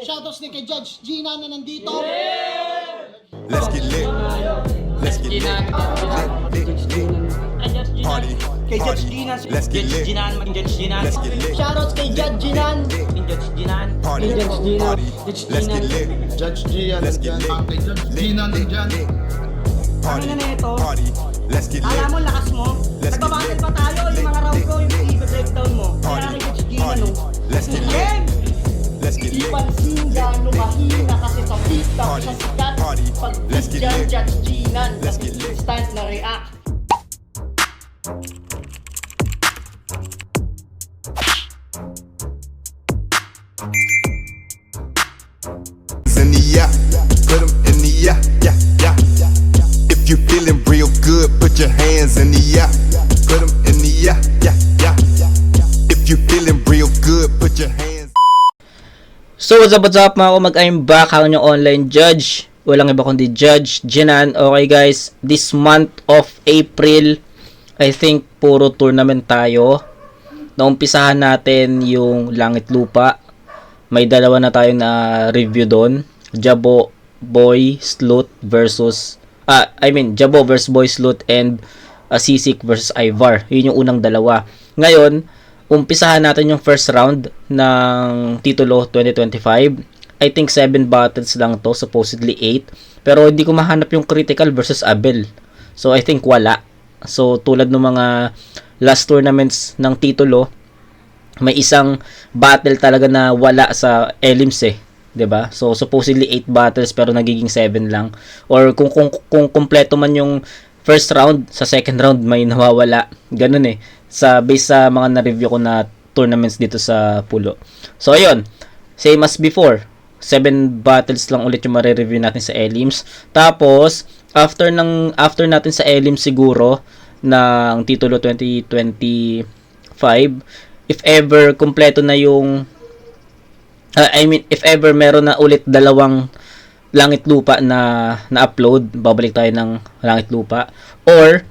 Shoutouts din kay Judge Gina na nandito. Let's get lit. Let's get lit. Party. Kay Judge Gina. Let's get lit. Let's get lit. Shoutouts kay Judge Ginan. Party. Party. Let's get lit. Judge Gian. Let's get lit. Judge Gina nandyan. Party. Ano na ito? Party. Let's get lit. Alam mo, lakas mo. Let's get Nagbabattle lit. pa tayo. Yung mga round ko, yung i-breakdown mo. Kaya Party. kay Judge Gina, Party. no? Let's get lit. Game! Let's get Di lit. pansin gano'ng mahina kasi sa TikTok Party. sa sikat. Party. Pag Let's get dyan, lit. Judge Ginan. Let's get lit. Instant na react. In the yeah, put 'em in the yeah, yeah, yeah. If you feeling real good, put your hands in the yeah, put 'em in the yeah, yeah, yeah. If you feeling real good, put your hands. So what's up mga kumag, I'm back, ang inyong online judge. Walang iba kundi Judge Ginan. Okay guys, this month of April, I think puro tournament tayo. Naumpisahan natin yung Langit Lupa. May dalawa na tayo na review doon. Jabo Boy Sleuth versus Jabo versus Boy Sleuth and Sisik versus Ivar. Yun yung unang dalawa. Ngayon, umpisahan natin yung first round ng titulo 2025. I think 7 battles lang to, supposedly 8. Pero hindi ko mahanap yung critical versus Abel. So I think wala. So tulad ng mga last tournaments ng titulo, may isang battle talaga na wala sa elims eh, 'di ba? So supposedly 8 battles pero nagiging 7 lang. Or kung kumpleto man yung first round, sa second round may nawawala. Ganun eh. Base sa mga na-review ko na tournaments dito sa Pulo. So ayun, same as before. 7 battles lang ulit yung mare-review natin sa elims. Tapos after natin sa elims siguro ng titulo 2025, if ever kumpleto na yung if ever meron na ulit dalawang Langit Lupa na upload, babalik tayo ng Langit Lupa. Or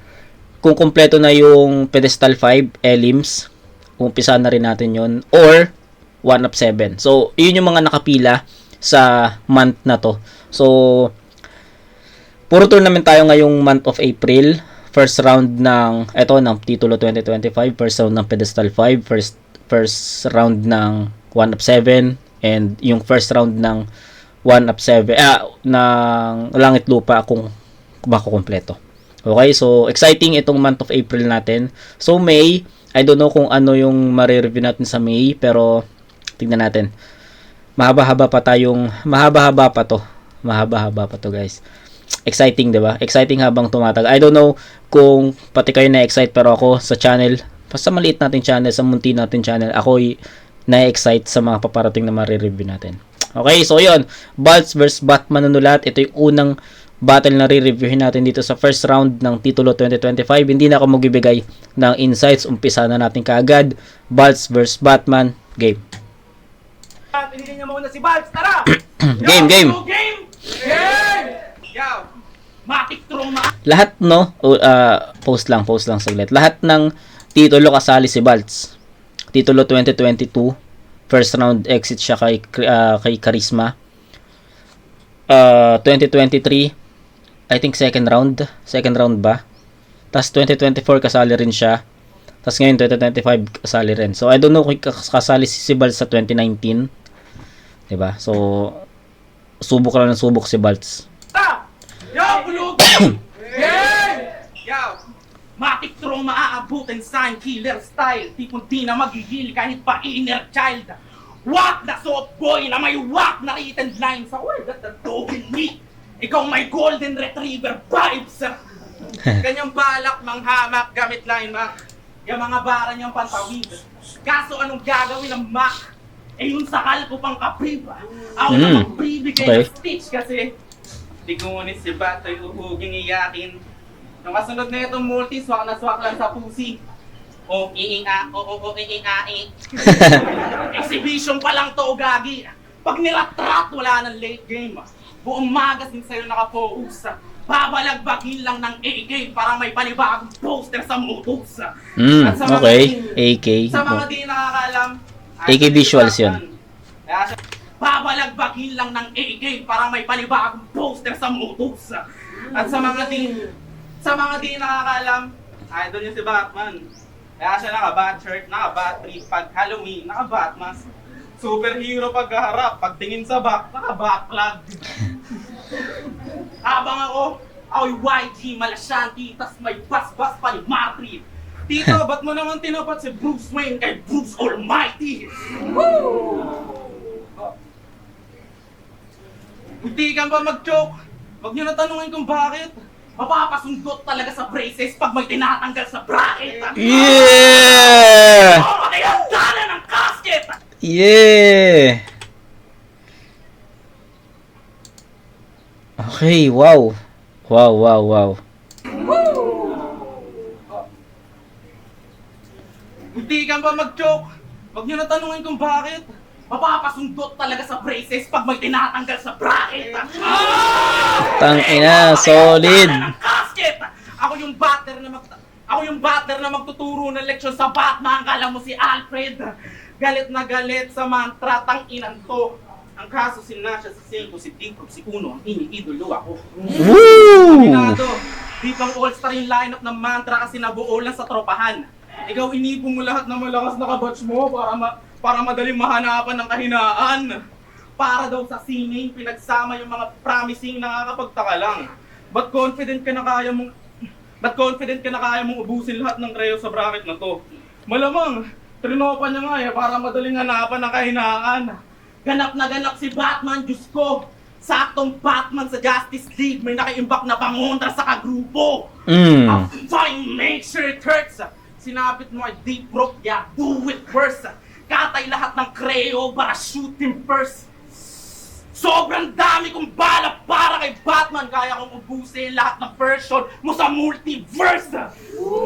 kung kumpleto na yung Pedestal 5 elims, umpisa na rin natin yon. Or 1 up 7. So yun yung mga nakapila sa month na to. So puro tournament tayo ngayong month of April. First round ng titulo 2025, first round ng Pedestal 5, first round ng 1 up 7, and yung first round ng 1 up 7 ng Langit Lupa kung makukumpleto. Okay, so exciting itong month of April natin. So May, I don't know kung ano yung mare-review natin sa May, pero tingnan natin. Mahaba-haba pa to guys. Exciting, 'di ba? Exciting habang tumatagal. I don't know kung pati kayo na-excite, pero ako sa channel, sa maliit nating channel, sa munti nating channel, ako na-excite sa mga paparating na mare-review natin. Okay, so 'yun. Balts vs Batman Nanulat. Ito yung unang battle na re-reviewin natin dito sa first round ng titulo 2025. Hindi na ako magbibigay ng insights. Umpisa na natin kaagad. Balts vs Batman. Game. Pinili niya muna si Balz. Tara! Game. Game! Yo! Matic trauma! Lahat post lang saglit. Lahat ng titulo kasali si Balts. Titulo 2022, first round exit siya kay Charisma. 2023, I think second round ba? Tas 2024 kasali rin siya. Tas ngayon 2025 kasali rin. So I don't know kung kasali si Balts sa 2019. 'Di ba? So subok si Balts. Yo! Bulog! Yo! Matic trauma, aabutin sign, killer style. Tipong di na magigil kahit pa inner child. Wak na soft boy na may wak na written line sa word that the dog in me. Ikaw may golden retriever vibes. Kanyang balak manghamak gamit line Mac. Yung mga bara niyang pantawid. Kaso anong gagawin ng Mac? Eh yung sakal ko pang kapriba. Ako na magbibigay ng stitch kasi di ko ngunit si Batoy uhuging iyakin. Nung kasunod na itong multi, swak na swak lang sa pusi. O iinga, exhibition pa lang to, gagi. Pag niratrat, wala ng late game. Buong magazine sa'yo nakafocus. Babalagbagin lang ng AK para may panibagong poster sa motos. At sa mga Okay, di- AK. Sa mga di nakakaalam, AK visuals yun. Babalagbagin lang ng A-game para may panibagong poster sa motos. At sa mga di nakakaalam, idol niya si Batman. Kaya siya naka-bat shirt, naka-bat trip pag Halloween, naka-bat mask. Superhero pagkaharap, pagtingin sa back, naka-bat plug. Habang ako'y YG Malasyanti, tas may bas-bas pa ni Matrip. Tito, ba't mo naman tinapat si Bruce Wayne kay Bruce Almighty? Woo! Hindi ka ba mag-joke? Huwag niyo na tanungin kung bakit. Mapapasundot talaga sa braces pag may tinatanggal sa bracket. Yeah! Oh, kaya dala ng casket! Yeah! Okay, wow. Wow. Hindi ka ba mag-joke? Huwag niyo na tanungin kung bakit. Mapapasundot talaga sa braces pag may tinatanggal sa bracket. Tangina, solid. Dala ng casket! Ako yung batter na magtuturo ng leksyon sa Batman. Kala mo si Alfred. Galit na galit sa mantra, tang-inan to. Ang kaso si Nasha, si Seiko, si Dipro, si Uno, ang iniidolo ako. Woo! Aminado, di pang all-star yung lineup ng mantra kasi nabuo lang sa tropahan. Ikaw inipon mo lahat ng malakas na kabatch mo para madaling mahanapan ng kahinaan. Para daw sa singing, pinagsama yung mga promising nakakapagtaka lang. Ba't confident ka na kaya mong ubusin lahat ng Reo sa bracket na to? Malamang, trinopa niya nga para madaling hanapan ng kahinaan. Ganap na ganap si Batman, Diyos ko! Saktong Batman sa Justice League, may nakaimbak na pangontra sa kagrupo! Mm. Fine, make sure it hurts! Sinapit mo ay deep rope, yeah, do it first! Katay lahat ng Creo para shoot him first! Sobrang dami kong bala para kay Batman, kaya kong ubusin lahat ng version mo sa multiverse!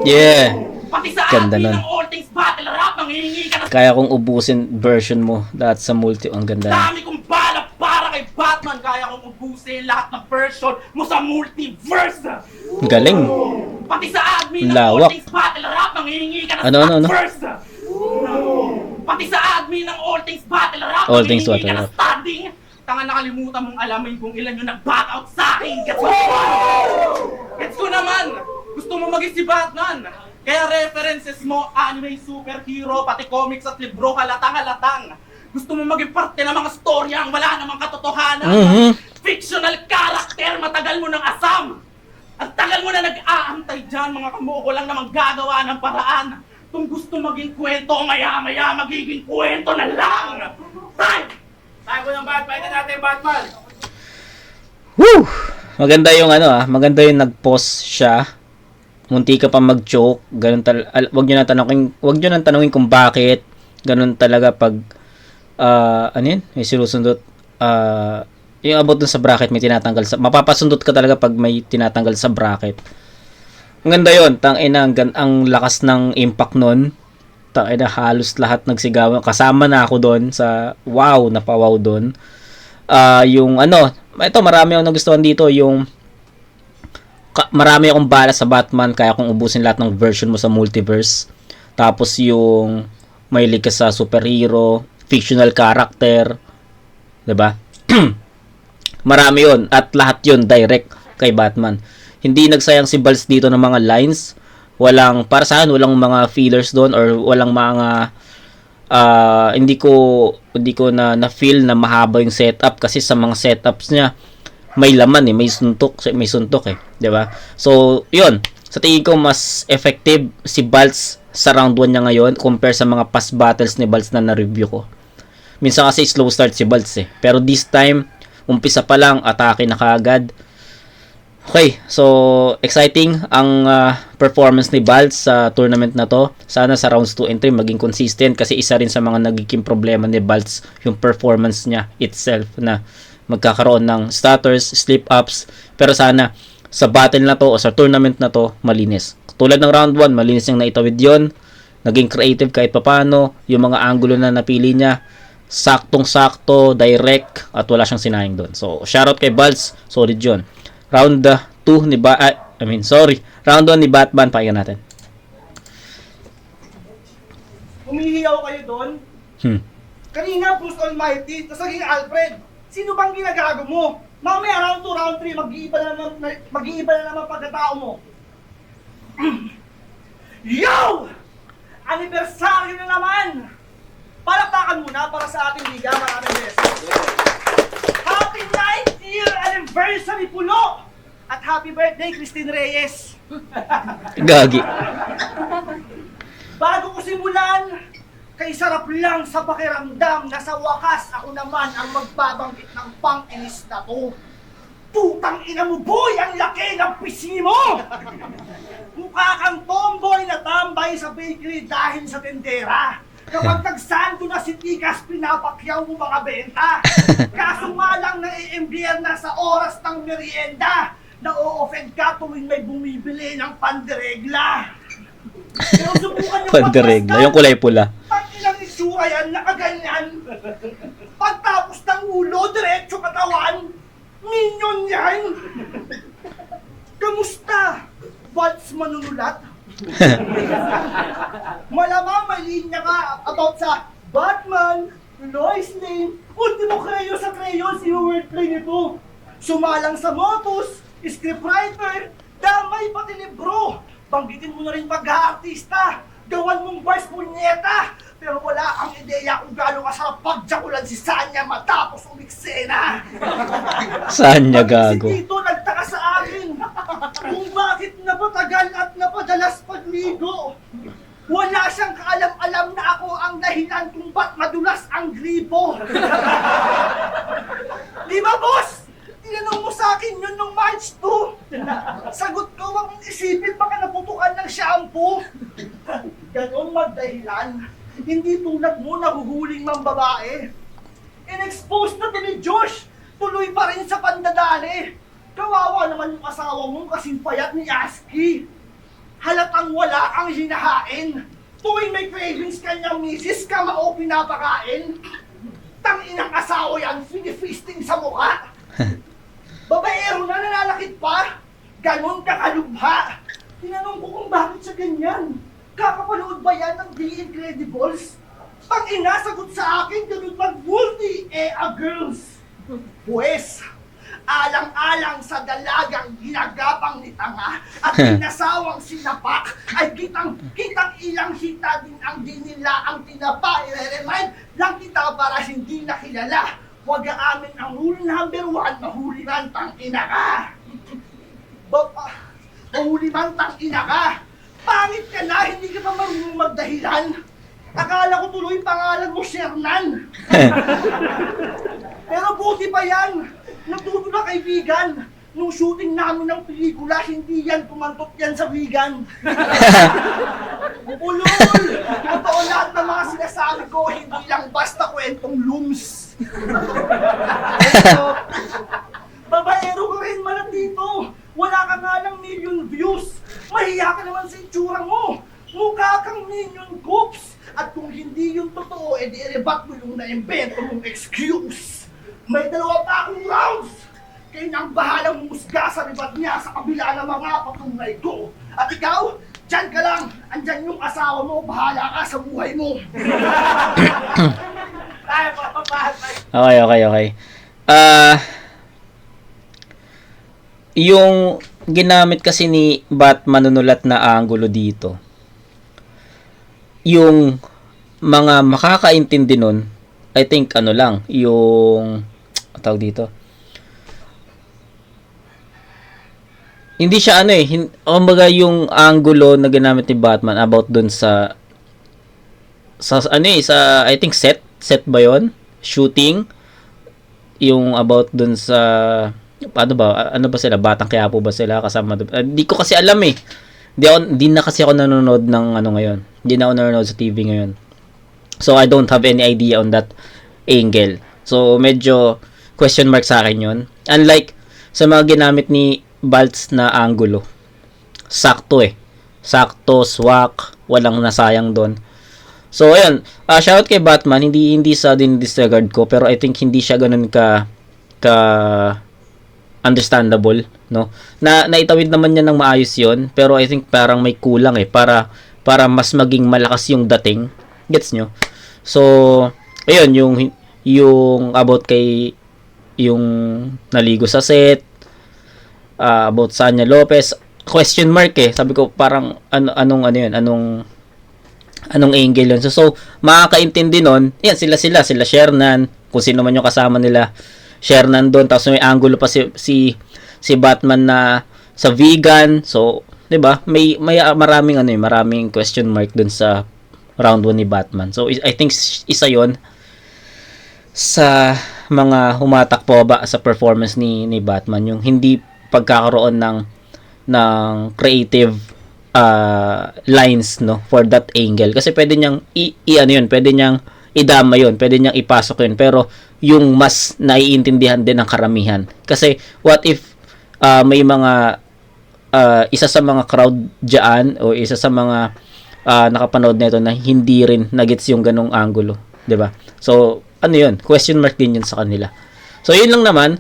Yeah. Pati sa Ganda admin nun. ng All Things Battle Rap, nanghihingi ka na Kaya kong ubusin version mo lahat sa multi. Ang ganda. dami kong bala para kay Batman, kaya kong ubusin lahat ng version mo sa multiverse! Ang galing. Pati sa admin ng Lawak. All Things Battle Rap, nanghihingi ka na Ano? first! Pati sa admin ng All Things Battle Rap, All Things nanghihingi ka Battle na Rap. standing! Tanga, nakalimutan mong alamin kung ilan yung nag-back out sa akin! Gets ko naman! Gusto mo maging si Batman! Kaya references mo, anime, superhero, pati comics at libro, halatang-halatang! Gusto mo maging parte ng mga storyang wala namang katotohanan! Fictional character, matagal mo ng asam! Ang tagal mo na nag-aantay dyan, mga kamuo ko lang namang gagawa ng paraan! Kung gusto maging kwento, maya-maya magiging kwento na lang! Time! Tayo ng Batman natin, Batman! Woo! Maganda yung maganda yung nag-pause siya. Munti ka pa mag-joke. Wag niyo nang tanungin kung bakit. Ganun talaga pag may sinusundot. Yung about dun sa bracket may tinatanggal mapapasundot ka talaga pag may tinatanggal sa bracket. Ang ganda yun. Ang lakas ng impact nun. Halos lahat nagsigawan. Kasama na ako doon sa wow, napawaw doon. Ito marami akong nagustuhan dito, yung marami akong bala sa Batman, kaya kung ubusin lahat ng version mo sa multiverse. Tapos yung may ka sa superhero, fictional character, 'di ba? Marami 'yon at lahat 'yon direct kay Batman. Hindi nagsayang si Balz dito ng mga lines. Walang mga fillers doon or walang mga hindi ko na feel na mahaba yung setup kasi sa mga setups niya may laman may suntok eh, 'di ba? So, 'yun. Sa tingin ko mas effective si Balz sa round 1 niya ngayon compare sa mga past battles ni Balz na na-review ko. Minsan kasi slow start si Balz eh. Pero this time, umpisa pa lang atake na kaagad. Okay, so exciting ang performance ni Balz sa tournament na to. Sana sa rounds 2 and 3 maging consistent kasi isa rin sa mga nagiging problema ni Balz yung performance niya itself na magkakaroon ng stutters, slip-ups. Pero sana sa battle na to o sa tournament na to malinis. Tulad ng round 1, malinis yung naitawid yon. Naging creative kahit papano. Yung mga angulo na napili niya, saktong-sakto, direct, at wala siyang sinayang doon. So, shoutout kay Balz. Solid yun. Round 2 ni round 1 ni Batman, pakinggan natin. Umihiyaw kayo doon? Kanina, Bruce Almighty, tapos naging Alfred. Sino bang ginagago mo? Mamaya, round 2, round 3, mag-iiba na naman pagkatao mo. Yo! Anibersaryo na naman! Palakpakan muna para sa ating liga, maraming beses. Happy 9th year anniversary Pulo! At happy birthday, Christine Reyes! Gagi. Bago ko simulan, kay sarap lang sa pakiramdam na sa wakas ako naman ang magbabanggit ng pang-inis na to. Putang ina mo, boy! Ang laki ng pisngi mo! Mukha kang tomboy na tambay sa bakery dahil sa tendera. Kapag nagsando na si Tikas, pinapakyaw mo mga benta. Kaso nga lang nai-embier na sa oras ng merienda. Na-o-offend ka tuwing may bumibili ng panderegla. Pero subukan yung Panderegla, yung kulay pula. Pag ilang itsura yan, nakaganyan. Pagtapos ng ulo, diretso katawan. Minion yan! Kamusta? What's manunulat? Malamang may linya ka about sa Batman, Lois Lane, Ultimo Creo sa Crayons, yung wordplay nito. Sumalang sa motos, scriptwriter, damay pati libro. Banggitin mo na rin pag-aartista. Gawan mong bars punyeta. Pero wala ang ideya kung gaano kasarap pagjakulan si Sanya matapos umiksena. Sanya gago. Si Tito nagtaka sa akin kung bakit napatagal at napadalas pagligo. Wala siyang kaalam-alam na ako ang dahilan kung ba't madulas ang gripo. Di ba, boss? Tinanong mo sa akin yun nung March 2. Sagot ko, wag mong isipin baka naputukan ng shampoo. Ganon magdahilan. Hindi tulad mo nahuhuling mang babae. In-expose na to ni Josh, tuloy pa rin sa pandadali. Kawawa naman yung asawa mo kasing payat ni Aski. Halatang wala ang hinahain. Tuwing may cravings kanyang misis, kamao pinapakain. Tanginang asawa yan, finifeasting sa mukha. Babaero na nananakit pa. Ganon kakalubha. Tinanong ko kung bakit siya ganyan. Kakapanood ba yan ng The Incredibles? Pag inasagot sa akin, ganun mag-multi-ea girls. Pues, alang-alang sa dalagang ginagapang ni Tanga at pinasawang sinapak, ay kitang ilang hita din ang dinila ang tinapa. I-remind lang kita para hindi nakilala. Huwag aamin ang rule number 1, mahuli man tang ina ka. Mahuli man tang ina ka. Pangit ka na, hindi ka pa marunong magdahilan. Akala ko tuloy pangalan mo, Shernan. Pero buti pa yan. Natuto na kaibigan. Nung shooting namin ng pelikula, hindi yan pumantot yan sa vegan. Ulol! Totoo lahat ng mga sinasabi ko, hindi lang basta kwentong looms. Babaero ko rin man dito. Wala ka nga ng million views. Mahiya ka naman sa itsura mo. Mukha kang Minion Coops. At kung hindi yung totoo, edi i-rebat mo yung na-invento mong excuse. May dalawa pa akong rounds. Kaya nang bahalang musga sa ribat niya sa kabila ng mga patunay ko. At ikaw, dyan ka lang. Andyan yung asawa mo, bahala ka sa buhay mo. Okay. Yung ginamit kasi ni Batman manunulat na anggulo dito, yung mga makakaintindi nun, I think ano lang, yung tawag dito, hindi siya kumbaga yung anggulo na ginamit ni Batman about dun sa I think set ba yon, shooting, yung about dun sa ano ba sila, Batang Quiapo ba sila kasama doon? Di ko kasi alam eh. Di na kasi ako nanonood ng ngayon. Di na ako nanonood sa TV ngayon. So I don't have any idea on that angle. So medyo question mark sa akin 'yon. Unlike sa mga ginamit ni Baltz na angulo. Sakto eh. Sakto, swak, walang nasayang doon. So ayun, shoutout kay Batman, hindi sa din-disregard ko, pero I think hindi siya ganoon ka understandable, no? Naitawid naman niya ng maayos 'yon, pero I think parang may kulang eh para mas maging malakas yung dating. Gets nyo? So ayun, yung about kay yung naligo sa set, about Sanya Lopez, question mark eh. Sabi ko parang anong angle yun. So makakaintindi nun, yan sila Shernan, kung sino man yung kasama nila. Shernan doon, tapos may angulo pa si Batman na sa vegan. So, 'di ba? May maraming question mark doon sa round 1 ni Batman. So I think isa 'yon sa mga humatak po ba sa performance ni Batman, yung hindi pagkakaroon ng creative lines no for that angle, kasi pwede niyang pwede niyang idama yun, pwede niyang ipasok yun, pero yung mas naiintindihan din ng karamihan. Kasi what if may mga isa sa mga crowd diyan o isa sa mga nakapanood nito na hindi rin nagets yung ganong angulo, 'di ba? So ano yun, question mark din yun sa kanila. So yun lang naman,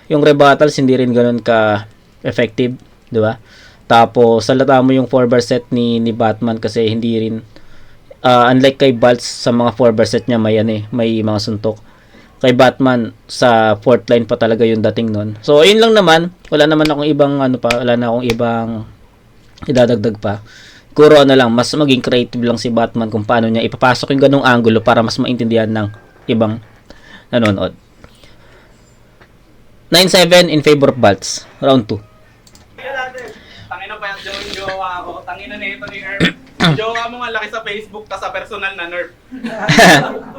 yung rebuttals hindi rin ganoon ka effective, 'di ba? Tapos salata mo yung 4-bar set ni Batman, kasi hindi rin unlike kay Baltz sa mga 4-bar set niya may mga suntok. Kay Batman sa 4th line pa talaga yung dating nun. So ayun lang naman, wala na akong ibang idadagdag pa. Siguro lang, mas maging creative lang si Batman kung paano niya ipapasok yung ganung angulo para mas maintindihan ng ibang nanonood. 9-7 in favor of Baltz. Round 2. Tangina pa yung jowa ako. Tangina na ito ni Herb. Jowa mo nga laki sa Facebook, tas sa personal na nerf.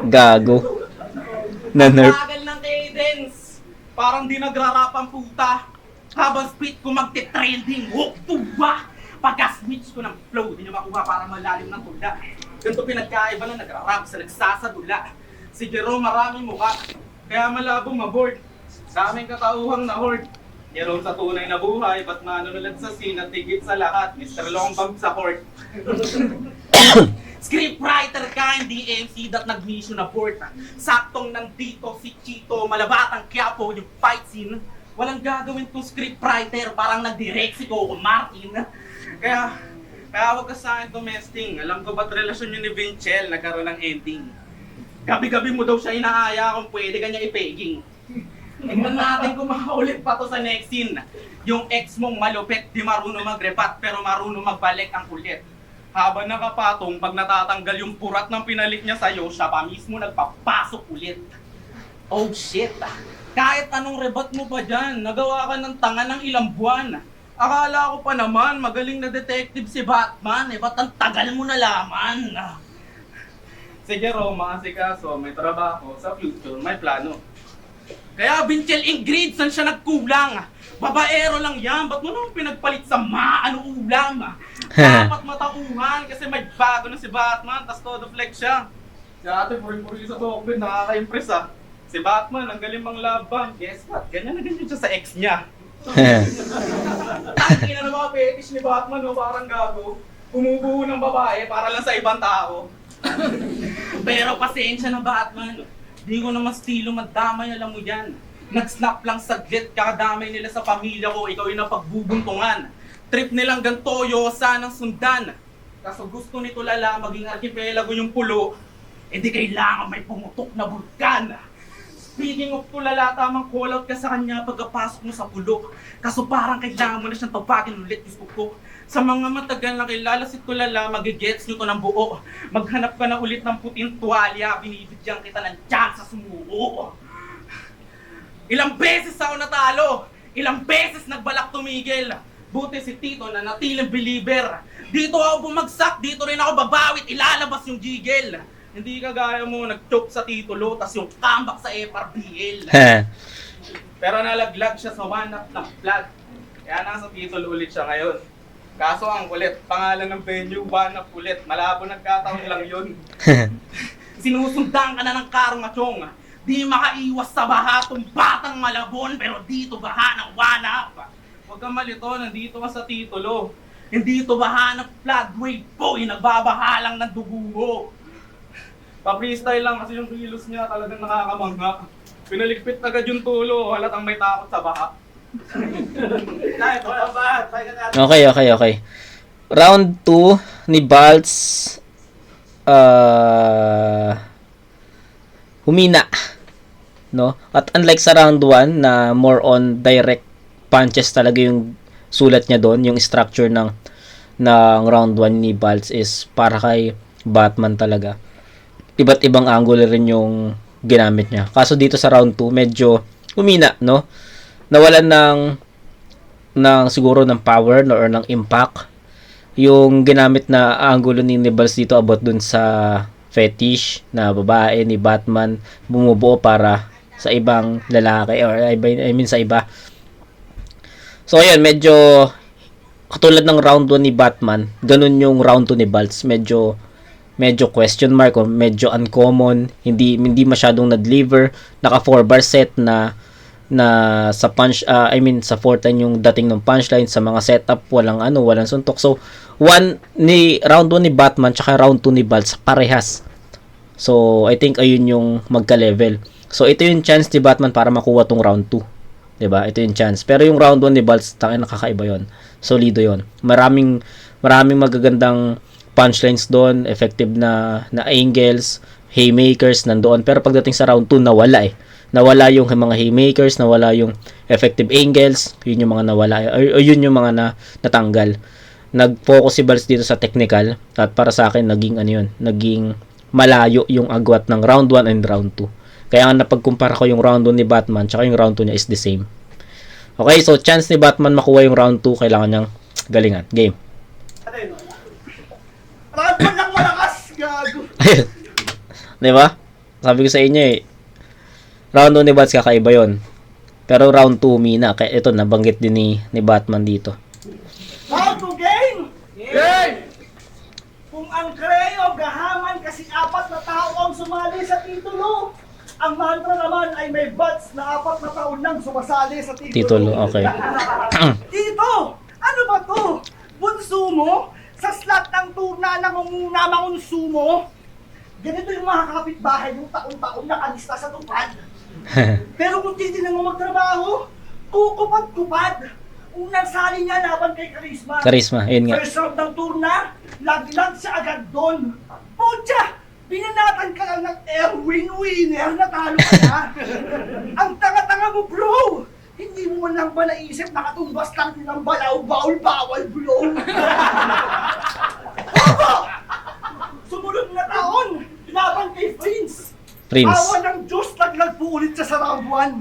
Gago. Na nerf. Tagal ng cadence. Parang di nagrarap ang puta. Habang speed ko magte-trending. Walk to ba? Pagka-switch ko ng flow, di nyo makuha para malalim ng tula. Ganito pinagkaiba na nagrarap sa nagsasadula. Si Jerome maraming mukha, kaya malabong maboard. Daming katauhang na horde. Jerome sa tunay na buhay, ba't manunulad sa scene at higit sa lahat, Mr. Longbang sa court. Scriptwriter ka, hindi MC that nag-mission abort. Saktong nandito si Chito, malabatang Quiapo, yung fight scene. Walang gagawin tong scriptwriter, parang nag-direct si Coco Martin. Kaya wag ka sa akin domestic. Alam ko ba't relasyon yun ni Vinchel nagkaroon ng ending. Gabi-gabi mo daw siya inaaya kung pwede kanya ipeging. Tingnan natin kung makaulit pa to sa next scene. Yung ex mong malupit, di marunong magrepat pero marunong magbalik ang kulit. Habang nakapatong, pag natatanggal yung purat ng pinalik niya sa'yo, siya pa mismo nagpapasok ulit. Oh shit! Kahit anong rebat mo pa dyan, nagawa ka ng tanga ng ilang buwan. Akala ko pa naman, magaling na detective si Batman, ba't ang tagal mo nalaman? Sige Roma, si Kaso, may trabaho, sa future, may plano. Kaya Vinchel Ingrid, saan siya nagkulang? Babaero lang yan, ba't mo naman pinagpalit sa ulam? Dapat matauhan kasi may bago na si Batman, tas todo flex siya. Si ate, puri-puri sa Tokbin, nakaka-impress ah. Si Batman, ang galing mang laban. Guess what? Ganyan na ganyan siya sa ex niya. Tangina ng mga fetish ni Batman, no? Parang gago. Bumubuo ng babae para lang sa ibang tao. Pero pasensya na Batman. Di ko naman estilo madamay, alam mo yan. Nag-snap lang saglit, kakadamay nila sa pamilya ko, ikaw yung napagbubuntungan. Trip nilang gantoyo, sanang sundan. Kaso gusto nito lala, maging archipelago yung pulo, di kailangan may pumutok na bulkan. Speaking of tulala, tamang call out ka sa kanya pagkapasok mo sa pulo. Kaso parang kailangan mo na siyang tawagin ulit, ispuko. Sa mga matagal na kilala si tulala, magigets nyo to ng buo. Maghanap ka na ulit ng puting tuwalya, binibigyan kita ng chance sa sumuo. Ilang beses ako natalo, ilang beses nagbalak tumigil. Buti si Tito na natiling believer. Dito ako bumagsak, dito rin ako babawit, ilalabas yung jigel. Hindi kagaya mo nag-choke sa titulo, tas yung comeback sa FRBL. Pero nalaglag siya sa one-up ng flag. Kaya nasa titulo ulit siya ngayon. Kaso ang kulit, pangalan ng venue, one-up ulit. Malabo nagkataon lang yun. Sinusundan ka na ng karmachong. Di makaiwas sa baha tong batang Malabon, pero dito baha ng one-up. Huwag kang malito, nandito ka sa titulo. Hindi ito baha ng flag wave boy, nagbabaha lang ng dugo mo. Pa-freestyle lang kasi yung kilos niya talagang nakakamangha. Pinaligpit agad yung tulo, halatang may takot sa baha. Okay. Round 2 ni Baltz. humina, no? At unlike sa round 1 na more on direct punches talaga yung sulat niya doon, yung structure ng round 1 ni Baltz is para kay Batman talaga. Iba't ibang angle rin yung ginamit niya. Kaso dito sa round 2 medyo humina, no? Nawalan ng siguro ng power or ng impact yung ginamit na angulo ni Baltz dito about dun sa fetish na babae ni Batman bumubuo para sa ibang lalaki or I mean sa iba. So ayun, medyo katulad ng round 1 ni Batman, ganun yung round 2 ni Baltz. Medyo question mark o medyo uncommon, hindi masyadong na-deliver. Naka 4 bar set na sa sa 4-10 yung dating ng punchline, sa mga setup walang suntok. So round 1 ni Batman tsaka round 2 ni Baltz parehas. So I think ayun yung magka-level. So ito yung chance ni Batman para makuha tong round 2. 'Di ba? Ito yung chance. Pero yung round 1 ni Baltz, tangin nakakaiba 'yon. Solido 'yon. Maraming magagandang punchlines doon, effective na angles, haymakers nandoon. Pero pagdating sa round 2 nawala eh. Nawala yung mga haymakers, nawala yung effective angles, yun yung mga nawala, o yun yung mga natanggal. Nag-focus si Baltz dito sa technical, at para sa akin naging malayo yung agwat ng round 1 and round 2. Kaya nga napagkumpara ko yung round 1 ni Batman tsaka yung round 2 niya is the same. Okay, so chance ni Batman makuha yung round 2, kailangan niyang galingan. Game. Round 1 lang malakas, gago. Ayun. Diba? Sabi ko sa inyo eh, round 1 ni Baltz kakaiba yun. Pero round 2 humina. Kaya ito, nabanggit din ni Batman dito. Round 2 game! Game! Kung ang Creo gahaman kasi 4 na tao ang sumali sa titulo, ang mantra naman ay may Baltz na 4 na taon nang sumasali sa titulo. Titulo, okay. Tito! Ano ba to? Bunso mo? Sa slot ng turna na mangunsu mo? Ganito yung mga kapitbahay yung taon-taon nakalista sa tupad. Pero kung titignan mo magtrabaho, kukupad-kupad. Unang sali niya laban kay Charisma. Charisma, yun nga. First round ng turna, lag-lag siya agad doon. Pucha! Binanatan ka lang ng Erwin Winner, natalo ka na. Ang tanga-tanga mo, bro! Hindi mo man lang ba naisip nakatumbas lang din ng balaw, bawal, bro? Opo! Sumunod na taon, laban kay Prince. Awa ng Diyos, naglag po ulit siya sa round 1.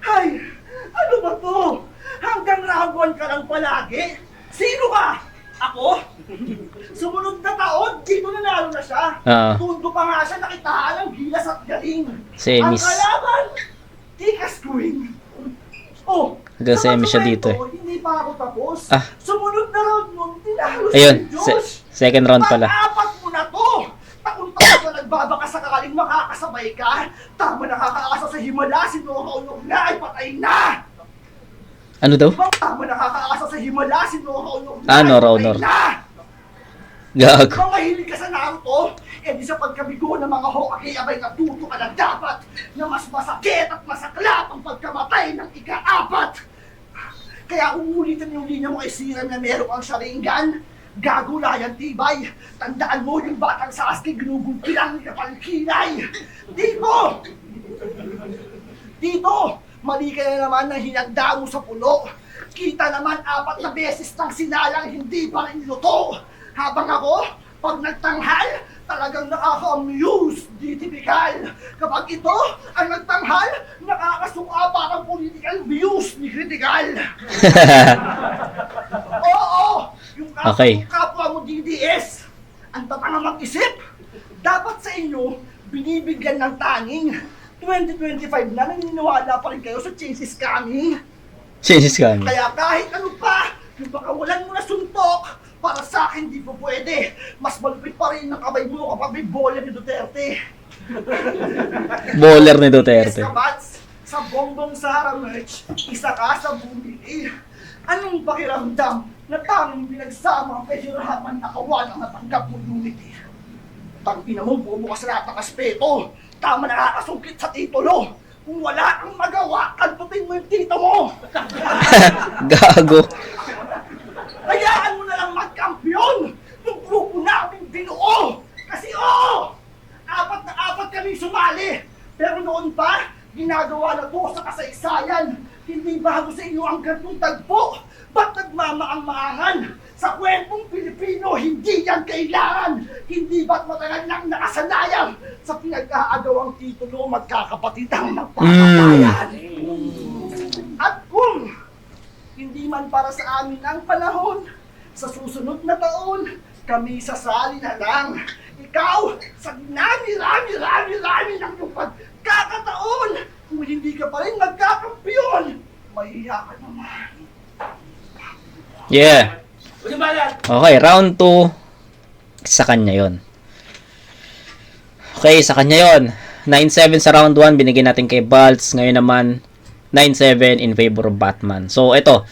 Ay, ano ba to? Hanggang round 1 ka lang palagi? Sino ka? Ako? Sumunod na taon, dito nanalo na siya. Tundo pa nga siya, nakitaan ng gilas at galing. Ang kalaban, Tikas Queen. Oh, hanggang semi siya dito eh. Hindi pa ako tapos. Sumunod na round nun, tinalo ayun, si Diyos. second round pala. Pang-apat mo na to! Taon-taon ka nagbabaka sa kakaling makakasabay ka. Tama nakakaasa sa himala, sinukaulog na ay patay na! Ano daw? Tama nakakaasa sa himala, sinukaulog na Nora, ay patay Honor. na! Gago. Kung mahilig ka sa Naruto, eh di sa pagkabigo ng mga Hokage abay natuto ka na dapat na mas masakit at masaklap ang pagkamatay ng ika-4. Kaya umulitin yung linya mo kay Siram na meron kang Sharingan, gagulayan tibay. Tandaan mo yung batang Sasuke ginugumpi lang ni Kapalkinay. Dito, mali ka na naman na hinagda mo sa pulo. Kita naman 4 na beses nang sinalang hindi pa rin luto. Habang ako, pag nagtanghal, talagang nakaka-amuse, di typical. Kapag ito ang nagtanghal, nakakasuka parang political views ni Critical. Oo, yung kapwa mo DDS, ang tatanga mag-isip. Dapat sa inyo, binibigyan ng tanging. 2025 na, naniniwala pa rin kayo sa changes coming. Changes coming. Kaya kahit ano pa, yung pakawalan mo na suntok, para sa akin, di po pwede. Mas malupit pa rin ang kamay mo kapag may bowler ni Duterte. Bowler ni Duterte. Yes, kabats, sa Bongbong Sara merch, isa ka sa bumili. Anong pakiramdam na tanging pinagsama ang pahirapan na kawalang natanggap mo unity? Tangina mo, bumukas na at aspeto. Tama nakakasungkit sa titulo. Kung wala kang magawa, kalputin mo yung tito mo. Gago. Hayaan mo na lang magkampiyon ng grupo namin binuo! Kasi 4 na 4 kami sumali! Pero noon pa, ginagawa na to sa kasaysayan. Hindi bago sa inyo ang ganitong tagpo. Ba't nagmamaang-maangan? Sa kwentong Pilipino, hindi yan kailangan. Hindi ba't matagal nang nakasanayan? Sa pinag-aagawang titulo, magkakapatid ang nagpapatayan. At kung hindi man para sa amin ang panahon, sa susunod na taon, kami sasali na lang. Ikaw, sa rami ng iyong pagkakataon, kung hindi ka pa rin magkakampiyon, mahiya ka naman. Yeah. Ano ba yan? Okay, round 2. Sa kanya yon. Okay, sa kanya yon. 9-7 sa round 1, binigyan natin kay Baltz. Ngayon naman, 9-7 in favor of Batman. So, ito.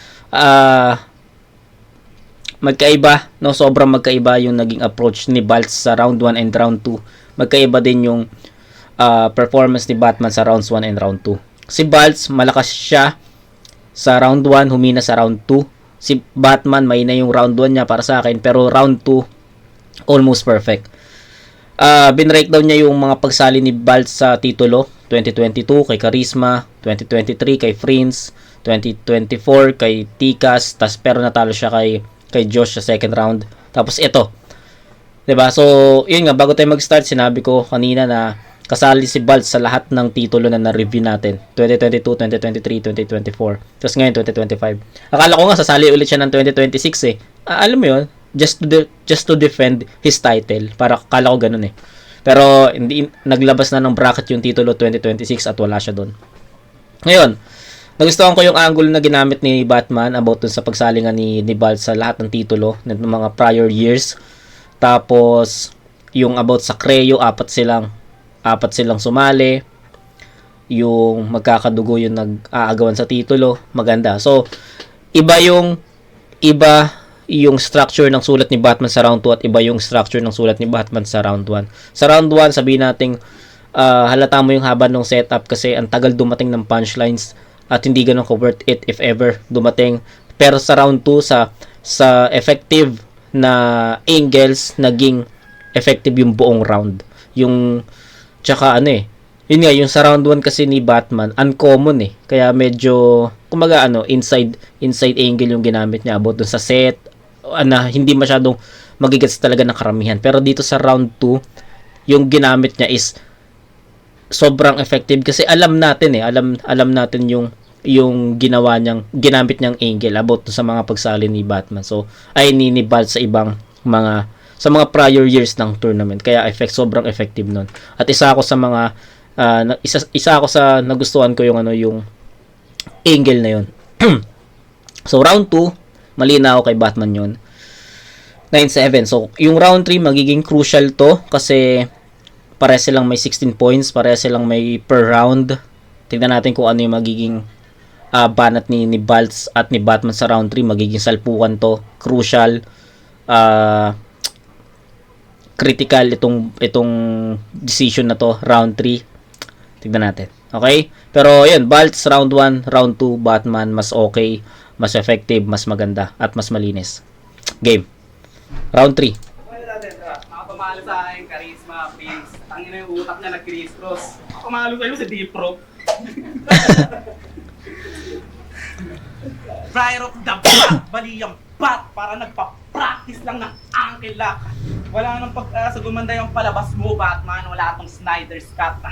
Magkaiba, no? Sobrang magkaiba yung naging approach ni Baltz sa round 1 and round 2. Magkaiba din yung performance ni Batman sa rounds 1 and round 2. Si Baltz, malakas siya sa round 1, humina sa round 2. Si Batman, mahina yung round 1 niya para sa akin, pero round 2, almost perfect. Binreakdown niya yung mga pagsali ni Baltz sa titulo. 2022 kay Charisma, 2023 kay Friends, 2024 kay Tikas, pero natalo siya kay Josh sa second round. Tapos ito, 'di ba? So, yun nga, bago tayo mag-start, sinabi ko kanina na kasali si Baltz sa lahat ng titulo na na-review natin. 2022, 2023, 2024. Tapos ngayon 2025. Akala ko nga sasali ulit siya ng 2026 eh. Alam mo 'yun, just to defend his title. Para akala ko ganun eh. Pero hindi naglabas na ng bracket yung titulo 2026 at wala siya doon. Ngayon, nagustuhan ko yung angle na ginamit ni Batman about dun sa pagsalingan ni Baltz sa lahat ng titulo ng mga prior years. Tapos yung about sa Creo, apat silang sumali. Yung magkakadugo yung nag-aagawan sa titulo, maganda. So, iba yung structure ng sulat ni Batman sa round 2 at iba yung structure ng sulat ni Batman sa round 1. Sa round 1, sabihin nating halata mo yung haba ng setup kasi ang tagal dumating ng punchlines at hindi ganun ka worth it if ever dumating. Pero sa round 2, sa effective na angles, naging effective yung buong round. Tsaka yun nga, yung sa round 1 kasi ni Batman, uncommon eh. Kaya medyo, kumaga inside angle yung ginamit niya about dun sa set, na hindi masyadong magigets talaga ng karamihan. Pero dito sa round 2, yung ginamit niya is sobrang effective kasi alam natin yung ginamit niyang angle about sa mga pagsali ni Batman. So, ni Baltz sa mga prior years ng tournament. Kaya sobrang effective nun. At isa ako sa nagustuhan ko yung angle na yun. So, round 2, malinaw kay Batman yun. 9-7. So, yung round 3, magiging crucial to kasi pare silang may 16 points, pare silang may per round. Tingnan natin kung ano yung magiging banat ni Baltz at ni Batman sa round 3. Magiging salpukan to. Crucial. Critical itong decision na to, round 3. Tignan natin. Okay? Pero yun, Baltz round 1, round 2, Batman mas okay, mas effective, mas maganda at mas malinis. Game. Round 3. Wala natin, nakapamalo sa akin, Charisma, Prince. Tangin na yung utak niya nag-criss-cross. Pamalo sa'yo sa Deep Pro. Prior of the bat, baliyang bat, para nagpa-practice lang ng ankle lock. Wala nang pag-asa gumanda yung palabas mo, Batman. Wala tong Snyder's Cut.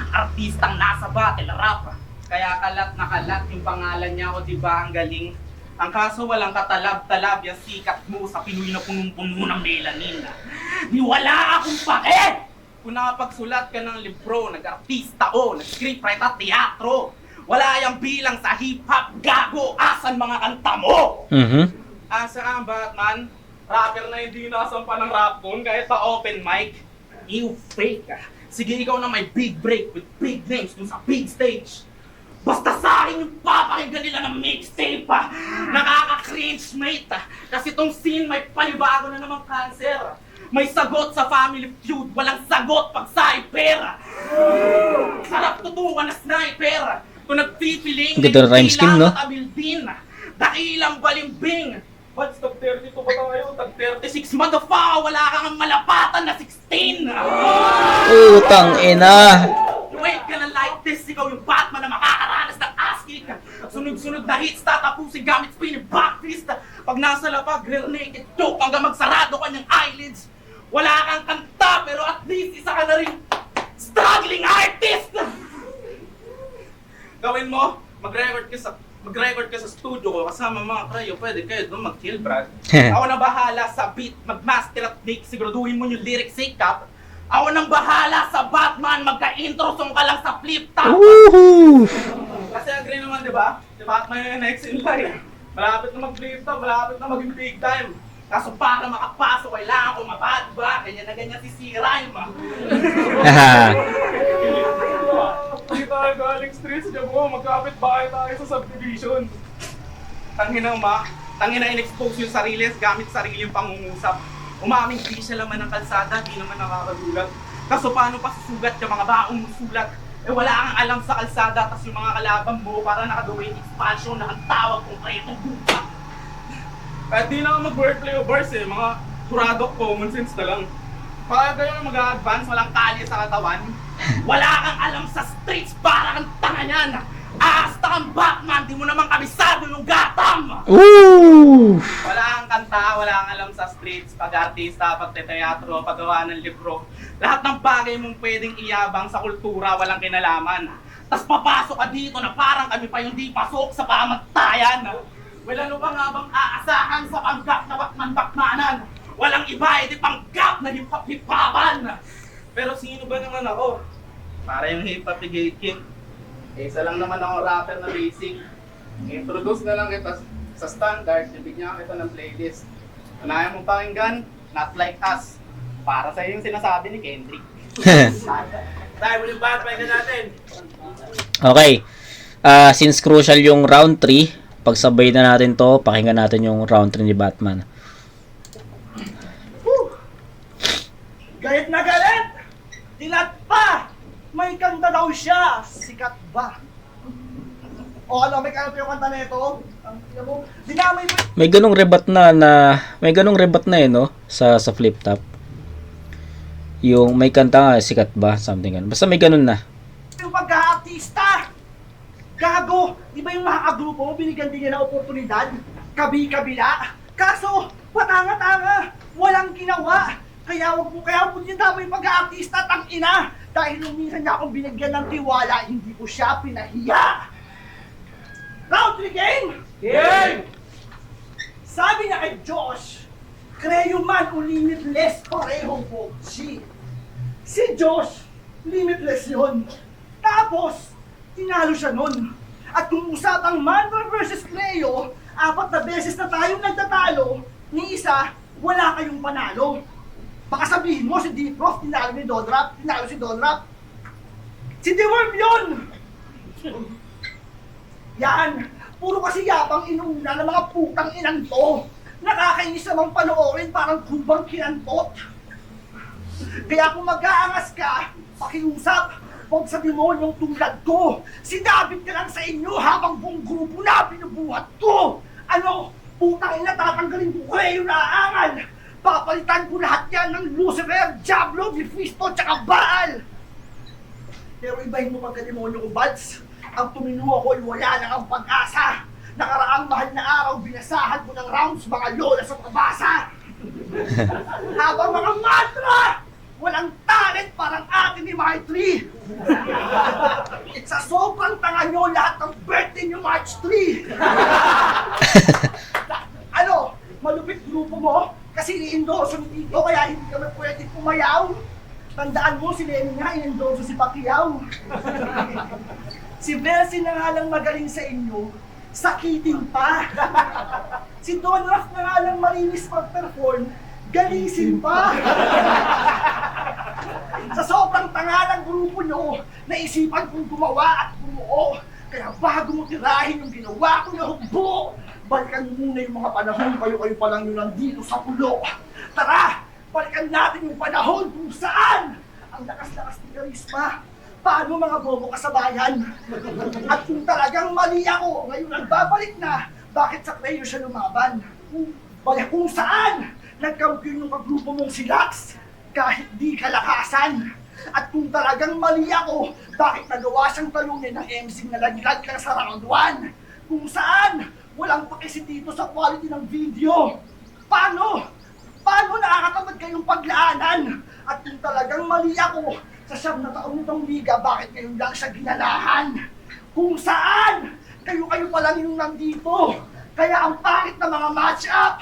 Artistang nasa battle rap. Kaya kalat na kalat yung pangalan niya, o diba ang galing. Ang kaso walang katalab-talab yung sikat mo sa Pinoy na punong-puno ng melanin. Di wala akong pake! Kung nakapagsulat ka ng libro, nag-artista o, nag-scriptwriter at teatro, wala yung bilang sa hip-hop, gago, asan mga kanta mo? Asa ang Batman? Rapper na hindi nasampa ng rap doon kahit sa open mic. You fake ka. Sige, ikaw na may big break with big names dun sa big stage. Basta sa akin yung papakinggan nila ng mixtape pa. Nakaka-cringe, mate. Kasi tong scene may panibago na namang cancer. May sagot sa Family Feud, walang sagot pag sniper. Sarap tutukan na sniper. Kung nagpipiling, ganda ng rhyme scheme, no? Dakilang balimbing. What's tag 32 ba tayo? Tag 36 motherfucker, wala kang malapatan na 16. Utang ina. Wait ka na lang. Noctis, ikaw yung Batman na makakaranas ng ass kick. Sunod-sunod na hits, tatapusin gamit spinning back fist. Pag nasa lapag, real naked choke hanggang magsarado kanyang eyelids. Wala kang kanta, pero at least isa ka na rin struggling artist! Gawin mo, mag-record ka sa studio ko kasama mga krayo, pwede kayo doon mag-chill, Brad. Ako na bahala sa beat, mag-master at make, siguraduhin mo yung lyrics sikap. Ako nang bahala sa Batman, magka-intro song ka lang sa flip top. Woohoo! Kasi agree naman, di ba? Si Batman yung next in line. Malapit na mag-flip top, malapit na maging big time. Kaso para makapasok, kailangan ko mabad ba? Ganyan na ganyan si C-Rhyme. Hindi tayo galing streets, diyan mo, magkapit bahay tayo sa subdivision. Tangina in-expose yung sarili gamit sarili yung pangungusap. Umaming di siya laman ng kalsada, di naman nakakagulat. Kaso paano pa susugat yung mga baong sulat? Eh wala kang alam sa kalsada, tas yung mga kalaban mo para nakagawin expansion na ang tawag konkretong buka. Kahit di na mag-wordplay o verse eh, mga kurado common sense na lang. Pag kayo mag-a-advance, walang kalye sa katawan. Wala kang alam sa streets, para kang tanga niyan. Aasta kang Batman, di mo naman kabisado yung Gotham! Ooh! Wala kang kanta, wala kang alam sa streets, pag-artista, pagteteatro, paggawa ng libro. Lahat ng bagay mong pwedeng iyabang sa kultura, walang kinalaman. Tapos papasok ka dito na parang kami pa yung di pasok sa pamantayan. Wala ano pa nga bang aasahan sa panggap na Batman-Batmanan? Walang iba, edi panggap na hip-hop-hip-hopan! Pero sino ba naman ako? Para yung hip-hop gate king. Isa lang naman ako rapper na basic. Introduce na lang kita sa standard, bigyan kita ng playlist. Unahin mong pakinggan, Not Like Us. Para sa yung sinasabi ni Kendrick. Tayo, muli ba? Pakinggan natin. Okay. Since crucial yung round 3, pagsabay na natin to, pakinggan natin yung round 3 ni Batman. Galit na galit! Dilat pa! May kanta daw siya! Sikat ba? O ano, may kanta yung kanta na ito? Dinamay mo May ganong rebat na no sa flip top. Yung may kanta nga, sikat ba, something ganun. Basta may ganun na. yung pagka-artista! Gago! Di ba yung mga grupo mo binigyan din niya ng oportunidad? Kabi-kabila! Kaso, patanga-tanga! Walang ginawa! Kaya wag mo din dama yung pag-aartista, tang-ina! Dahil nung minsan niya akong binigyan ng tiwala, hindi ko siya pinahiya! Round 3 game! Game! Sabi niya kay Josh, Creyo man o limitless, parehong G. Si Josh, limitless yun. Tapos, tinalo siya nun. At kung usapang Manwar versus Creyo, 4 na beses na tayong nagtatalo, ni isa, wala kayong panalo. Baka sabihin mo si D-Prof, tinalo ni Donrap, tinalo si Donrap. Si D-Worm yun! Yan, puro kasi yapang inuuna ng mga putang inan to. Nakakainis namang panoorin, parang kubang kinantot. Kaya kung mag-aangas ka, pakiusap, huwag sa demonyong tulad ko. Sinabit ka lang sa inyo habang buong grupo na binubuhat ko. Ano, putang ina, tatanggalin ko kayo na aangal. Papalitan ko lahat yan ng Lucifer, Diablo, Mephisto, tsaka Baal. Pero ibahin mo pagka-demonyo ko, Buds. Ang tuminuwa ko ay wala nang ang pag-asa. Nakaraang mahal na araw, binasahan ko ng rounds mga lola sa pabasa. Habang mga mantra, walang talent parang atin ni Maitri. Sa sobrang tanga nyo, lahat ng birthday nyo March 3. Ano, malupit grupo mo? Kasi i-endorso ni Tito, kaya hindi kami pwede pumayaw. Tandaan mo, si Lenny nga i-endorso si Pacquiao. Si Belsi na nga lang magaling sa inyo, sakitin pa. Si Donraf na nga lang malinis mag-perform, galisin pa. Sa sobrang tanga ng grupo nyo, naisipan kong gumawa at bumuo. Kaya bago mo tirahin yung ginawa ko na hukbo, balikan muna yung mga panahon, kayo pa lang yun nandito sa pulo. Tara, balikan natin yung panahon kung saan ang lakas-lakas ni Karisma. Paano mga bobo kasabayan? At kung talagang mali ako, ngayon nagbabalik na, bakit sa Creyo siya lumaban? Kung saan nagkampiyon yung kagrupo mong si Lax, kahit di kalakasan. At kung talagang mali ako, bakit nagawa siyang talunin ng MC na laglag lang sa round 1? Kung saan, walang pakisi dito sa quality ng video. Paano? Paano nakakatamad kayong paglaanan? At kung talagang mali ako, sa 7 na taon nitong liga, bakit ngayon lang siya ginalahan? Kung saan, kayo pa lang yung nandito. Kaya ang pangit na mga match-up,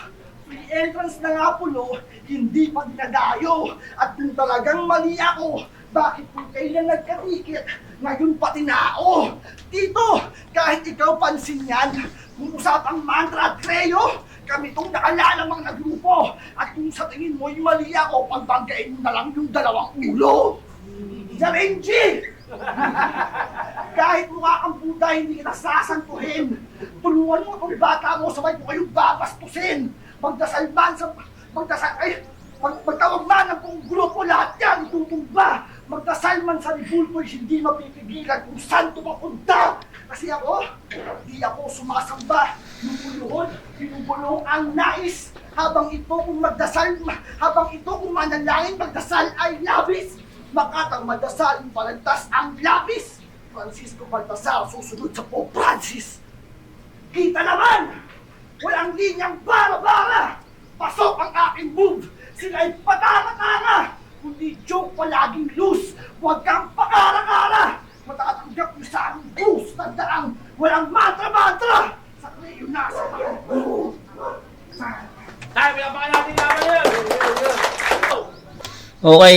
free entrance na nga pulo, hindi pa dinadayo. At kung talagang mali ako, bakit kung kailan nagkatikit, ngayon pati nao? Tito, kahit ikaw pansin yan, kung usapang mantra at kreyo, kami tong nakalalamang na grupo. At kung sa tingin mo'y mali ako, pagbanggain mo na lang yung 2 ulo. Jarenji! Kahit mukha kang puta, hindi kita sasantuhin. Tulungan mo akong bata mo, sabay ko kayong babastusin. Magdasal magtawag man ng buong grupo, lahat yan itutumba. Magdasal man sa ribulto'y hindi mapipigilan kung saan tumapunta. Kasi ako, di ako sumasamba. Yung uluhod, pinubulong ang nais. Habang ito kung manalangin, magdasal ay labis. Makatang madasal, palantas ang lapis. Francisco Baltasar, susunod sa Pope Francis. Kita naman! Walang linyang bara-bara! Pasok ang aking move! Sila'y patara-tara! Kundi joke palaging loose! Huwag kang pakara-kara! Matatanggap niyo sa aming boost! Tandaan, walang mantra-mantra! Sa kreyo na sa takbo! Tayo, pinapakan natin naman yun! Okay.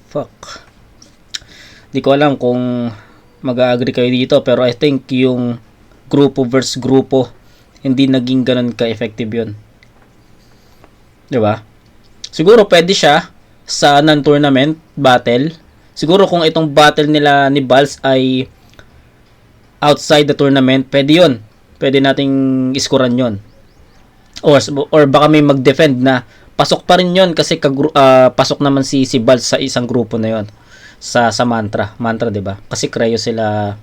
Fuck. Di ko alam kung mag-agree kayo dito, pero I think yung grupo versus grupo, hindi naging ganun ka-effective yun. Diba? Siguro pwede siya sa non-tournament battle. Siguro kung itong battle nila ni Balz ay outside the tournament, pwede yun. Pwede nating iskoran yun. Or baka may mag-defend na pasok pa rin yun kasi pasok naman si Balz sa isang grupo na yun. Sa mantra, 'di ba? Kasi Creo sila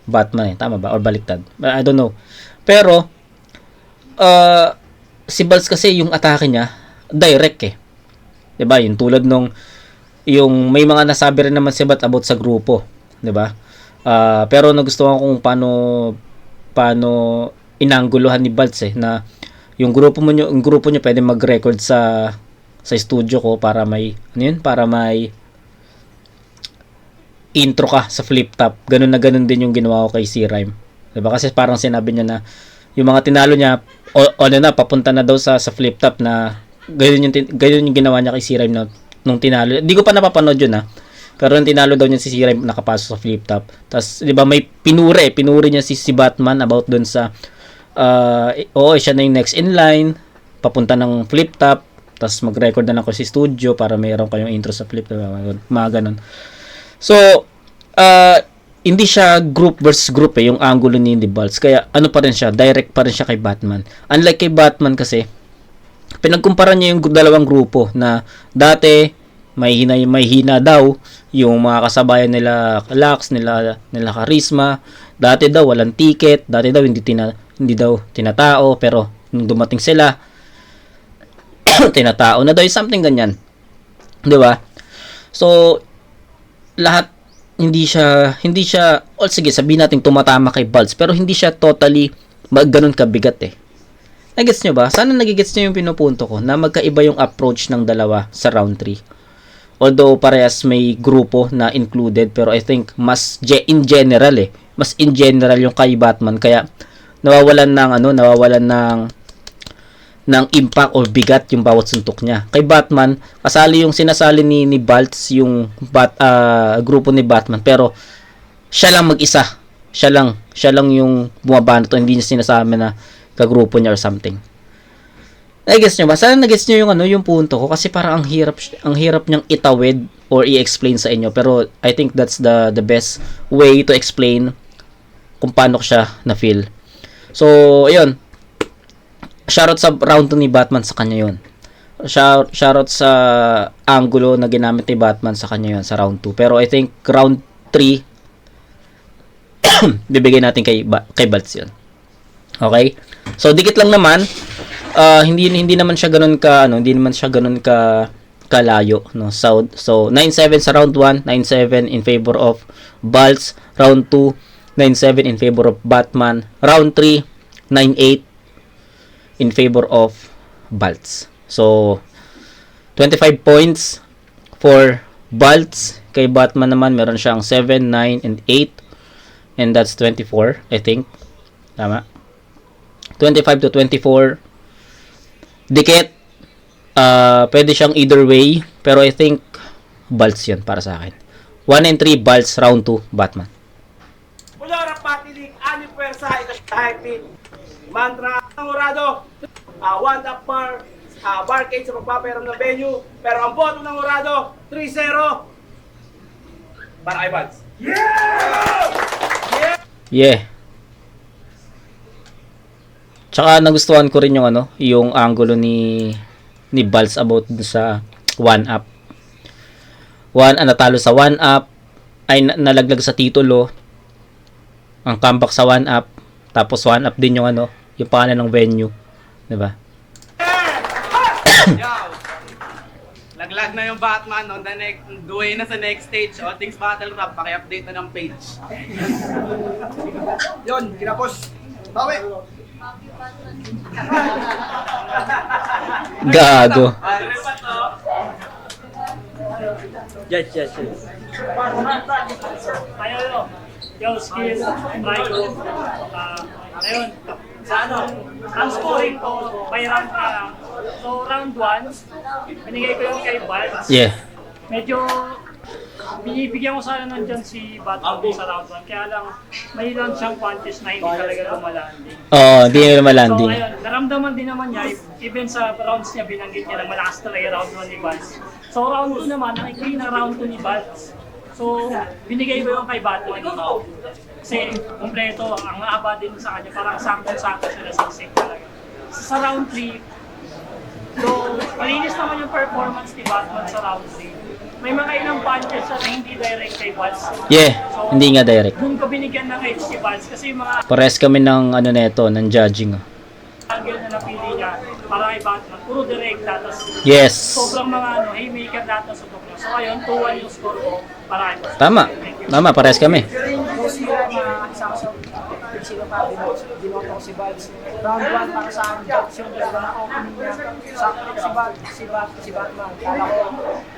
Batman, tama ba? Or baliktad. I don't know. Pero si Balz kasi yung atake niya direct 'Di ba? Yung tulad nung yung may mga nasabi rin naman si Bat about sa grupo, 'di ba? Pero nagustuhan ko kung paano inangguluhan ni Balz na yung grupo niyo pwede mag-record sa studio ko para may intro ka sa flip top. Ganun na ganun din yung ginawa ko kay C-Rhyme. Diba? Kasi parang sinabi niya na yung mga tinalo niya papunta na daw sa flip top na ganun yung ginawa niya kay C-Rhyme na nung tinalo. Hindi ko pa napapanood yun Pero nung tinalo daw niya si C-Rhyme nakapasok sa flip top. Tapos 'di ba may pinuri niya si Batman about dun sa siya na yung next in line, papunta ng flip top, tapos mag-record na lang ko si studio para mayroon kayong intro sa flip top, mga ganun. So, hindi siya group versus group yung angulo ni Balz. Kaya ano pa rin siya, direct pa rin siya kay Batman. Unlike kay Batman kasi, pinagkumpara niya yung dalawang grupo na dati may hina daw yung mga kasabayan nila Lux, nila Charisma. Dati daw walang ticket, dati daw hindi daw tinatao, pero nung dumating sila tinatao na daw, something ganyan. 'Di ba? So lahat hindi siya sige, sabihin natin tumatama kay Balz, pero hindi siya totally ganoon kabigat Nagets nyo ba? Sana nagigets nyo yung pinupunto ko na magkaiba yung approach ng dalawa sa round 3. Although parehas may grupo na included, pero I think mas in general yung kay Batman, kaya nawawalan ng impact or bigat yung bawat suntok niya. Kay Batman, kasali yung sinasali ni Balz yung grupo ni Batman, pero siya lang mag-isa. Siya lang yung bumabanat, hindi niya sinasama na kagrupo niya or something. Nagets nyo ba? Sana nagets nyo yung punto ko, kasi parang ang hirap niyang itawid or i-explain sa inyo, pero I think that's the best way to explain kung paano ko siya na-feel. So, ayun. Shoutout sa round 2 ni Batman, sa kanya yun. Shoutout sa angulo na ginamit ni Batman, sa kanya yun, sa round 2. Pero I think round 3 bibigay natin kay Balz yun. Okay? So, dikit lang naman. hindi naman siya ganoon ka ano, hindi naman siya ganoon ka kalayo, no. So 9-7 sa round 1, 9-7 in favor of Balts. Round 2, 9-7 in favor of Batman. Round 3, 9-8 in favor of Balts. So 25 points for Balts. Kay Batman naman meron siyang 7, 9 and 8, and that's 24, I think. Tama. 25 to 24. Dikit. Pwede siyang either way, pero I think Balts yun para sa akin. 1 and 3 Balts, round 2 Batman. Mula patiling, ani pwersa, ikahit mantra, namorado, one up barcade sa pagpapayaram ng venue, pero ang boto ng Morado, 3-0 para kay Balts. Yeah. Tsaka nagustuhan ko rin yung ano, yung angulo ni Balts about sa 1 up. Natalo sa 1 up, ay nalaglag sa titulo. Ang comeback sa 1 up, tapos 1 up din yung ano, yung pangalan ng venue, 'di ba? Yo! Laglag na yung Batman on the way na sa next stage. All Things Battle Rap, paki-update na ng page. Yon, kinapos. Bawi. Gago. Judge. Ayun, yo, skill, Michael. Ayun, sa ano, ang scoring ko, by round na lang. So, round 1, binigay ko yung kay Balts. Yeah. Medyo, binibigyan ko sana nandyan si Batman sa round 1. Kaya lang, may ilan siyang punches na hindi talaga lumalanding. Hindi na So, malanding. ayun, naramdaman din naman niya, even sa rounds niya, binanggit niya na malakas talaga round 1 ni Balts. So, round 2 naman, nakikita na round 2 ni Balts. So, binigay ko yung kay Batman. Kasi, kompleto, ang haba din sa kanya, parang sakto-sakto sila sa save talaga. Sa round 3, so, malinis naman yung performance ni Batman sa round 3. May mga ilang punches na hindi direct kay Balts. Yeah, hindi nga direct. Doon ko binigyan ng edge si Balts kasi yung mga Pares kami ng ano neto, ng judging. angle na napili niya para kay Batman, puro direct tapos Yes. sobrang mga haymaker data sa niya. So ayun, 2-1 yung score ko para kay Batman. Tama, pares kami. Sino pa binoto ko si Balts. Round 1 para sa akin, judge yung ganda na opening niya. Sakit si Batman. Kala ko,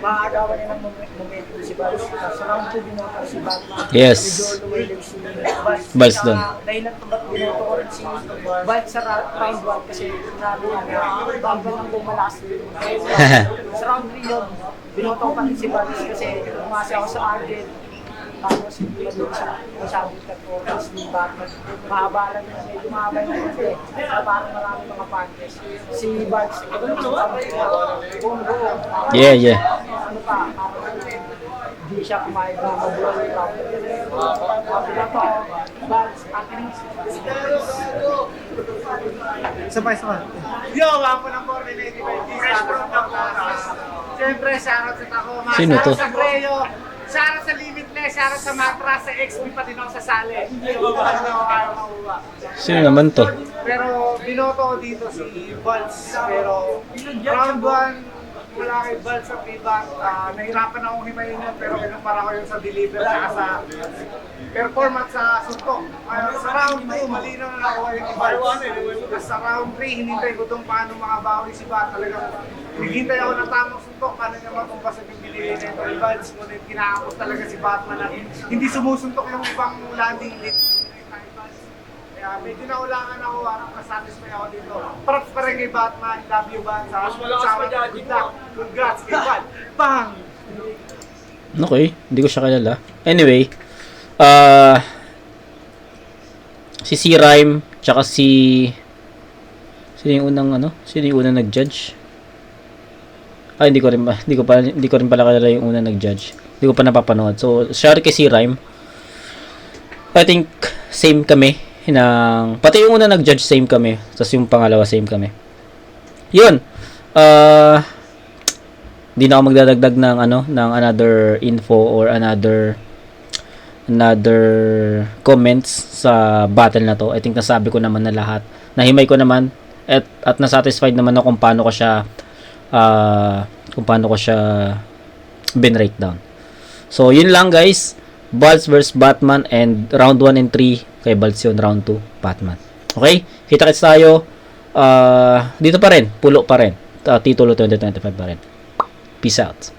maagawan niya ng momentum si Balts. Sa round 2, binoto ko si Batman. Yes. Medyo lumilig si Balts doon. Dahilan kung ba't binoto ko rin si Balts sa round 1 kasi sinabi niya na bago lang bumalakas din. Sa round 3 yun, binoto ko pa rin si Balts kasi umasi ako sa Argent. Tapos hindi na doon sa masyadong performance ni Batman. Mahaba lang yun, medyo mahaba yung hindi. Kaya parang marami mga punches. Si Balts, ito naman kung Yeah. ano pa, hindi siya kumain na mag-blow it up. Sabi na to, Balts, at least. Isa pa. Yo, ako ng 485. Siyempre, shoutout sa Tacoma. Sino to? Shoutout sa Greo. Shoutout sa Limitless. Shoutout sa Matras. Sa XP pati nung sasali. Hindi ko ba ayaw makuha. Sino naman to? Pero binoto ko dito si Balts. Pero round 1, wala kay Balts sa feedback. Nahirapan akong himayin yun, pero kinumpara ko yung sa deliver at sa performance sa suntok. Sa round 2, malinaw na nakuha yung Balts. Sa round 3, hinintay ko doon paano makabawi si Bat. Talagang naghintay ako ng tamang suntok, paano niya matumpasan yung binili na ito yung Balts. Ngunit kinakapos talaga si Batman at hindi sumusuntok yung ibang landing hits. Kaya medyo naulangan ako, nasatisfy ako dito. Props pa rin kay Batman, love you Bat. Good luck, congrats kay Bat. Bang! Okay, hindi ko siya kilala. Anyway, si C-Rhyme, tsaka sino yung unang nag-judge? Hindi ko rin pala kilala yung unang nag-judge. Hindi ko pa napapanood. So, sorry kay C-Rhyme. I think same kami pati yung una nag-judge same kami, tapos yung pangalawa same kami. Yun. Hindi na ako magdadagdag ng ng another info or another comments sa battle na to. I think nasabi ko naman na lahat. Nahimay ko naman At na-satisfied naman ako kung paano ko siya bin-break down. So, yun lang guys. Balz vs Batman, and round 1 and 3 kay Balz yun, round 2 Batman. Okay? Kita-kits tayo. Dito pa rin. Pulo pa rin. Titulo 2025 pa rin. Peace out.